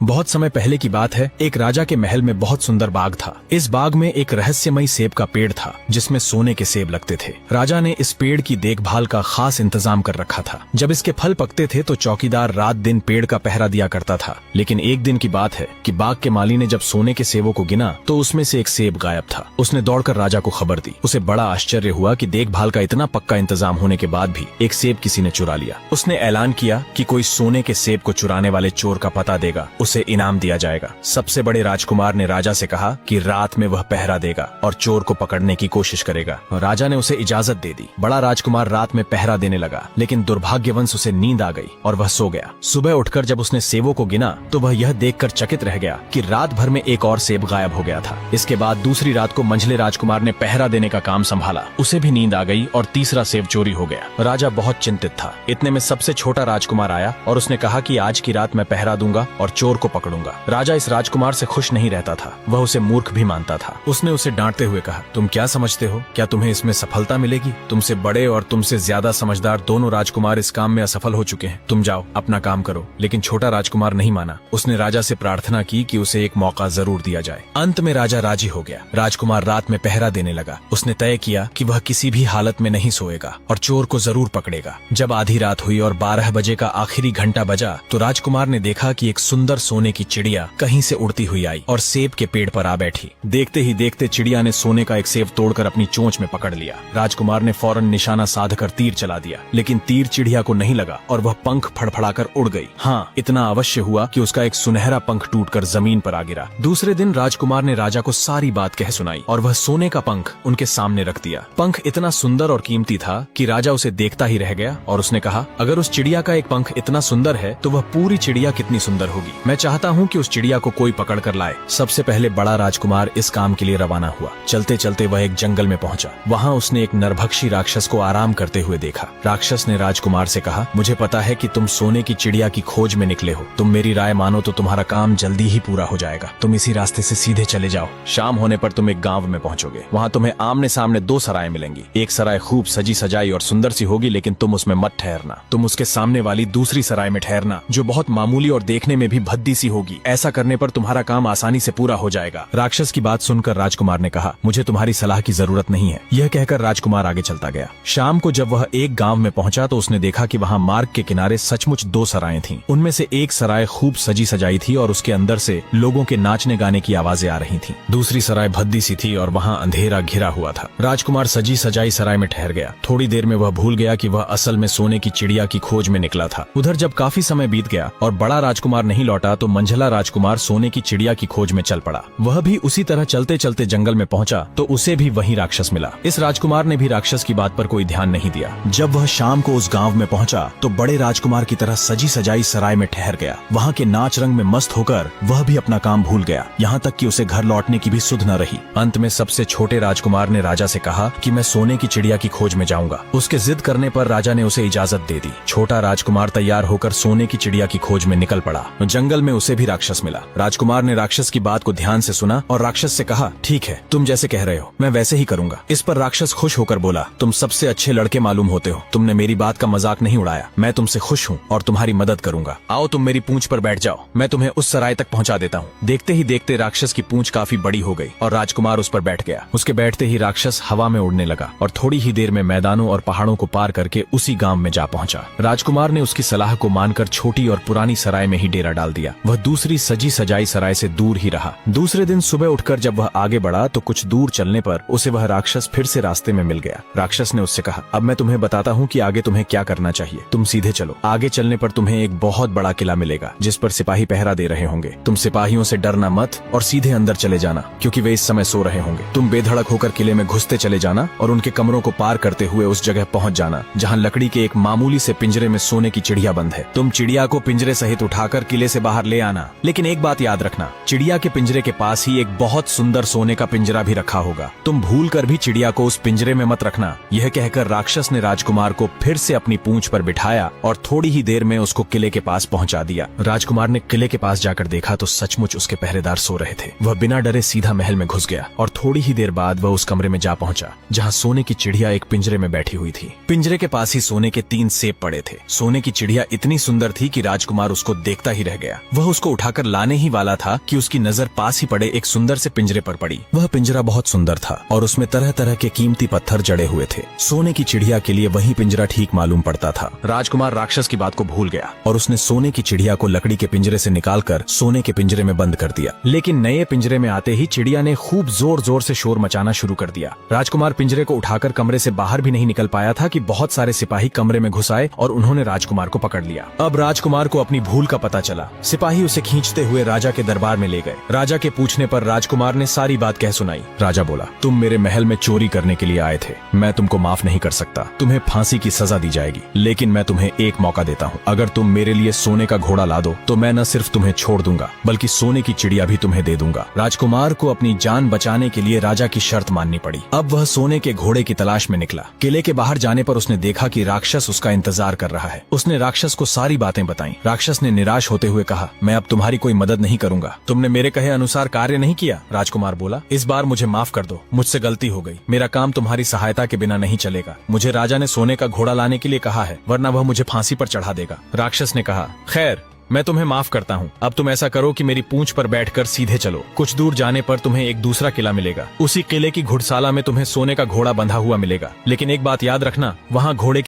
बहुत समय पहले की बात है। एक राजा के महल में बहुत सुंदर बाग था। इस बाग में एक रहस्यमयी सेब का पेड़ था जिसमें सोने के सेब लगते थे। राजा ने इस पेड़ की देखभाल का खास इंतजाम कर रखा था। जब इसके फल पकते थे तो चौकीदार रात दिन पेड़ का पहरा दिया करता था। लेकिन एक दिन की बात है कि बाग के माली ने जब सोने के सेबों को गिना तो उसमें से एक सेब गायब था। उसने दौड़कर राजा को खबर दी। उसे बड़ा आश्चर्य हुआ कि देखभाल का इतना पक्का इंतजाम होने के बाद भी एक सेब किसी ने चुरा लिया। उसने ऐलान किया कि कोई सोने के सेब को चुराने वाले चोर का पता देगा, उसे इनाम दिया जाएगा। सबसे बड़े राजकुमार ने राजा से कहा कि रात में वह पहरा देगा और चोर को पकड़ने की कोशिश करेगा। राजा ने उसे इजाजत दे दी। बड़ा राजकुमार रात में पहरा देने लगा, लेकिन दुर्भाग्यवंश उसे नींद आ गई और वह सो गया। सुबह उठकर जब उसने सेबों को गिना तो वह यह देखकर चकित रह गया कि रात भर में एक और सेब गायब हो गया था। इसके बाद दूसरी रात को मंझले राजकुमार ने पहरा देने का काम संभाला। उसे भी नींद आ गई और तीसरा सेब चोरी हो गया। राजा बहुत चिंतित था। इतने में सबसे छोटा राजकुमार आया और उसने कहा कि आज की रात मैं पहरा दूंगा और चोर को पकड़ूंगा। राजा इस राजकुमार से खुश नहीं रहता था, वह उसे मूर्ख भी मानता था। उसने उसे डांटते हुए कहा, तुम क्या समझते हो, क्या तुम्हें इसमें सफलता मिलेगी? तुमसे बड़े और तुमसे ज्यादा समझदार दोनों राजकुमार इस काम में असफल हो चुके हैं। तुम जाओ अपना काम करो। लेकिन छोटा राजकुमार नहीं माना। उसने राजा से प्रार्थना की कि उसे एक मौका जरूर दिया जाए। अंत में राजा राजी हो गया। राजकुमार रात में पहरा देने लगा। उसने तय किया कि वह किसी भी हालत में नहीं सोएगा और चोर को जरूर पकड़ेगा। जब आधी रात हुई और 12 बजे का आखिरी घंटा बजा तो राजकुमार ने देखा कि एक सुंदर सोने की चिड़िया कहीं से उड़ती हुई आई और सेब के पेड़ पर आ बैठी। देखते ही देखते चिड़िया ने सोने का एक सेब तोड़कर अपनी चोंच में पकड़ लिया। राजकुमार ने फौरन निशाना साधकर तीर चला दिया, लेकिन तीर चिड़िया को नहीं लगा और वह पंख फड़फड़ाकर उड़ गई। हाँ, इतना अवश्य हुआ कि उसका एक सुनहरा पंख टूटकर जमीन पर आ गिरा। दूसरे दिन राजकुमार ने राजा को सारी बात कह सुनाई और वह सोने का पंख उनके सामने रख दिया। पंख इतना सुंदर और कीमती था कि राजा उसे देखता ही रह गया और उसने कहा, अगर उस चिड़िया का एक पंख इतना सुंदर है तो वह पूरी चिड़िया कितनी सुंदर होगी। मैं चाहता हूँ कि उस चिड़िया को कोई पकड़ कर लाए। सबसे पहले बड़ा राजकुमार इस काम के लिए रवाना हुआ। चलते चलते वह एक जंगल में पहुंचा। वहाँ उसने एक नरभक्षी राक्षस को आराम करते हुए देखा। राक्षस ने राजकुमार से कहा, मुझे पता है कि तुम सोने की चिड़िया की खोज में निकले हो। तुम मेरी राय मानो तो तुम्हारा काम जल्दी ही पूरा हो जाएगा। तुम इसी रास्ते से सीधे चले जाओ। शाम होने पर तुम एक गांव में पहुंचोगे। वहाँ तुम्हें आमने सामने 2 सराय मिलेंगी। एक सराय खूब सजी सजाई और सुंदर सी होगी, लेकिन तुम उसमें मत ठहरना। तुम उसके सामने वाली दूसरी सराय में ठहरना जो बहुत मामूली और देखने में भी भद्दी सी होगी। ऐसा करने पर तुम्हारा काम आसानी से पूरा हो जाएगा। राक्षस की बात सुनकर राजकुमार ने कहा, मुझे तुम्हारी सलाह की जरूरत नहीं है। यह कहकर राजकुमार आगे चलता गया। शाम को जब वह एक गांव में पहुंचा तो उसने देखा कि वहां मार्ग के किनारे सचमुच 2 सरायें थीं। उनमें से एक सराय खूब सजी सजाई थी और उसके अंदर से लोगों के नाचने गाने की आवाजें आ रही थीं। दूसरी सराय भद्दी सी थी और वहां अंधेरा घिरा हुआ था। राजकुमार सजी सजाई सराय में ठहर गया। थोड़ी देर में वह भूल गया कि वह असल में सोने की चिड़िया की खोज में निकला था। उधर जब काफी समय बीत गया और बड़ा राजकुमार नहीं लौटा तो मंझला राजकुमार सोने की चिड़िया की खोज में चल पड़ा। वह भी उसी तरह चलते चलते जंगल में पहुंचा तो उसे भी वही राक्षस मिला। इस राजकुमार ने भी राक्षस की बात पर कोई ध्यान नहीं दिया। जब वह शाम को उस गांव में पहुंचा तो बड़े राजकुमार की तरह सजी सजाई सराय में ठहर गया। वहाँ के नाच रंग में मस्त होकर वह भी अपना काम भूल गया, यहाँ तक कि उसे घर लौटने की भी सुध न रही। अंत में सबसे छोटे राजकुमार ने राजा से कहा कि मैं सोने की चिड़िया की खोज में जाऊंगा। उसके जिद करने पर राजा ने उसे इजाजत दे दी। छोटा राजकुमार तैयार होकर सोने की चिड़िया की खोज में निकल पड़ा। जंगल में उसे भी राक्षस मिला। राजकुमार ने राक्षस की बात को ध्यान से सुना और राक्षस से कहा, ठीक है, तुम जैसे कह रहे हो मैं वैसे ही करूंगा। इस पर राक्षस खुश होकर बोला, तुम सबसे अच्छे लड़के मालूम होते हो। तुमने मेरी बात का मजाक नहीं उड़ाया। मैं तुमसे खुश हूँ और तुम्हारी मदद करूंगा। आओ तुम मेरी पूंछ पर बैठ जाओ, मैं तुम्हें उस सराय तक पहुंचा देता हूँ। देखते ही देखते राक्षस की पूंछ काफी बड़ी हो गई और राजकुमार उस पर बैठ गया। उसके बैठते ही राक्षस हवा में उड़ने लगा और थोड़ी ही देर में मैदानों और पहाड़ों को पार करके उसी गांव में जा पहुंचा। राजकुमार ने उसकी सलाह को मानकर छोटी और पुरानी सराय में ही डेरा डाल दिया। वह दूसरी सजी सजाई सराय से दूर ही रहा। दूसरे दिन सुबह उठकर जब वह आगे बढ़ा तो कुछ दूर चलने पर उसे वह राक्षस फिर से रास्ते में मिल गया। राक्षस ने उससे कहा, अब मैं तुम्हें बताता हूँ कि आगे तुम्हें क्या करना चाहिए। तुम सीधे चलो। आगे चलने पर तुम्हें एक बहुत बड़ा किला मिलेगा जिस पर सिपाही पहरा दे रहे होंगे। तुम सिपाहियों से डरना मत और सीधे अंदर चले जाना, क्योंकि वे इस समय सो रहे होंगे। तुम बेधड़क होकर किले में घुसते चले जाना और उनके कमरों को पार करते हुए उस जगह पहुंच जाना जहाँ लकड़ी के एक मामूली से पिंजरे में सोने की चिड़िया बंद है। तुम चिड़िया को पिंजरे सहित उठाकर किले से बाहर ले आना, लेकिन एक बात याद रखना, चिड़िया के पिंजरे के पास ही एक बहुत सुंदर सोने का पिंजरा भी रखा होगा। तुम भूल कर भी चिड़िया को उस पिंजरे में मत रखना। यह कहकर राक्षस ने राजकुमार को फिर से अपनी पूंछ पर बिठाया और थोड़ी ही देर में उसको किले के पास पहुंचा दिया। राजकुमार ने किले के पास जाकर देखा तो सचमुच उसके पहरेदार सो रहे थे। वह बिना डरे सीधा महल में घुस गया और थोड़ी ही देर बाद वह उस कमरे में जा पहुंचा जहाँ सोने की चिड़िया एक पिंजरे में बैठी हुई थी। पिंजरे के पास ही सोने के 3 सेब पड़े थे। सोने की चिड़िया इतनी सुंदर थी कि राजकुमार उसको देखता ही रह गया। वह उसको उठाकर लाने ही वाला था कि उसकी नजर पास ही पड़े एक सुंदर से पिंजरे पर पड़ी। वह पिंजरा बहुत सुंदर था और उसमें तरह तरह के कीमती पत्थर जड़े हुए थे। सोने की चिड़िया के लिए वही पिंजरा ठीक मालूम पड़ता था। राजकुमार राक्षस की बात को भूल गया और उसने सोने की चिड़िया को लकड़ी के पिंजरे से निकालकर सोने के पिंजरे में बंद कर दिया। लेकिन नए पिंजरे में आते ही चिड़िया ने खूब जोर जोर से शोर मचाना शुरू कर दिया। राजकुमार पिंजरे को उठाकर कमरे से बाहर भी नहीं निकल पाया था कि बहुत सारे सिपाही कमरे में घुस आए और उन्होंने राजकुमार को पकड़ लिया। अब राजकुमार को अपनी भूल का पता चला। सिपाही उसे खींचते हुए राजा के दरबार में ले गए। राजा के पूछने पर राजकुमार ने सारी बात कह सुनाई। राजा बोला, तुम मेरे महल में चोरी करने के लिए आए थे, मैं तुमको माफ नहीं कर सकता, तुम्हें फांसी की सजा दी जाएगी। लेकिन मैं तुम्हें एक मौका देता हूँ, अगर तुम मेरे लिए सोने का घोड़ा ला दो तो मैं न सिर्फ तुम्हें छोड़ दूंगा बल्कि सोने की चिड़िया भी तुम्हें दे दूंगा। राजकुमार को अपनी जान बचाने के लिए राजा की शर्त माननी पड़ी। अब वह सोने के घोड़े की तलाश में निकला। किले के बाहर जाने पर उसने देखा कि राक्षस उसका इंतजार कर रहा है। उसने राक्षस को सारी बातें बताई। राक्षस ने निराश होते हुए कहा, मैं अब तुम्हारी कोई मदद नहीं करूंगा, तुमने मेरे कहे अनुसार कार्य नहीं किया। राजकुमार बोला, इस बार मुझे माफ कर दो, मुझसे गलती हो गई, मेरा काम तुम्हारी सहायता के बिना नहीं चलेगा। मुझे राजा ने सोने का घोड़ा लाने के लिए कहा है, वरना वह मुझे फांसी पर चढ़ा देगा। राक्षस ने कहा, खैर मैं तुम्हें माफ करता हूँ, अब तुम ऐसा करो कि मेरी पूंछ पर बैठकर सीधे चलो। कुछ दूर जाने पर तुम्हें एक दूसरा किला मिलेगा। उसी किले की घुड़साला में तुम्हें सोने का घोड़ा बंधा हुआ मिलेगा। लेकिन एक बात याद रखना, वहाँ घोड़े